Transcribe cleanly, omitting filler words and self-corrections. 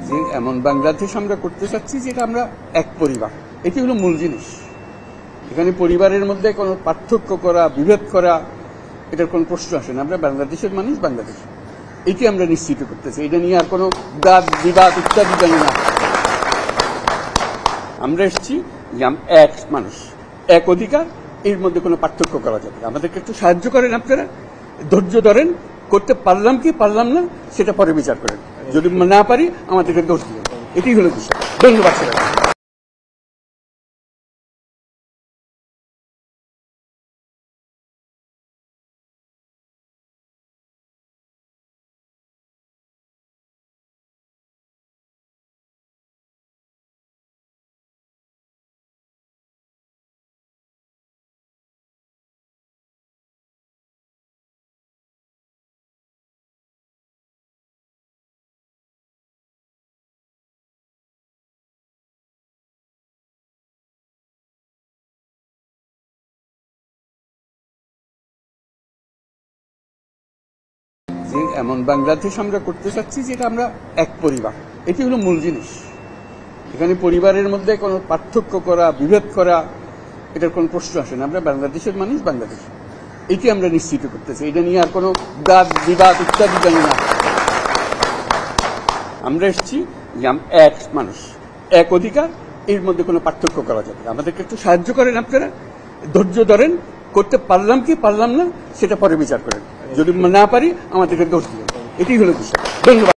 যে এমন বাংলাদেশ আমরা করতে চাচ্ছি যেটা আমরা এক পরিবার, এটি হলো মূল জিনিস। এখানে পরিবারের মধ্যে কোনো পার্থক্য করা, বিভেদ করা, এটার কোনো প্রশ্ন আসে না। আমরা বাংলাদেশের মানুষ, বাংলাদেশ, এটি আমরা নিশ্চিত করতেছি। এটা নিয়ে আর কোনো বাদ বিবাদ ইত্যাদি জানি না। আমরা এসেছি যে এক মানুষ, এক অধিকার, এর মধ্যে কোনো পার্থক্য করা যাবে না। আমাদেরকে একটু সাহায্য করেন আপনারা, ধৈর্য ধরেন, করতে পারলাম কি পারলাম না সেটা পরে বিচার করেন। যদি না পারি আমাদেরকে দোষ দিবেন, এটি হলো বিষয়। ধন্যবাদ স্যার। যে এমন বাংলাদেশ আমরা করতে চাচ্ছি যেটা আমরা এক পরিবার, এটি হলো মূল জিনিস। এখানে পরিবারের মধ্যে কোনো পার্থক্য করা, বিভেদ করা, এটার কোনো প্রশ্ন আসে না। আমরা বাংলাদেশের মানুষ, বাংলাদেশ, এটি আমরা নিশ্চিত করতেছি। এটা নিয়ে আর কোনো বাদ বিবাদ ইত্যাদি জানি না। আমরা এসেছি যে এক মানুষ, এক অধিকার, এর মধ্যে কোনো পার্থক্য করা যাবে না। আমাদেরকে একটু সাহায্য করেন আপনারা, ধৈর্য ধরেন, করতে পারলাম কি পারলাম না সেটা পরে বিচার করেন। যদি না পারি আমাদেরকে দোষ দিবেন, এটি হলো বিষয়। ধন্যবাদ।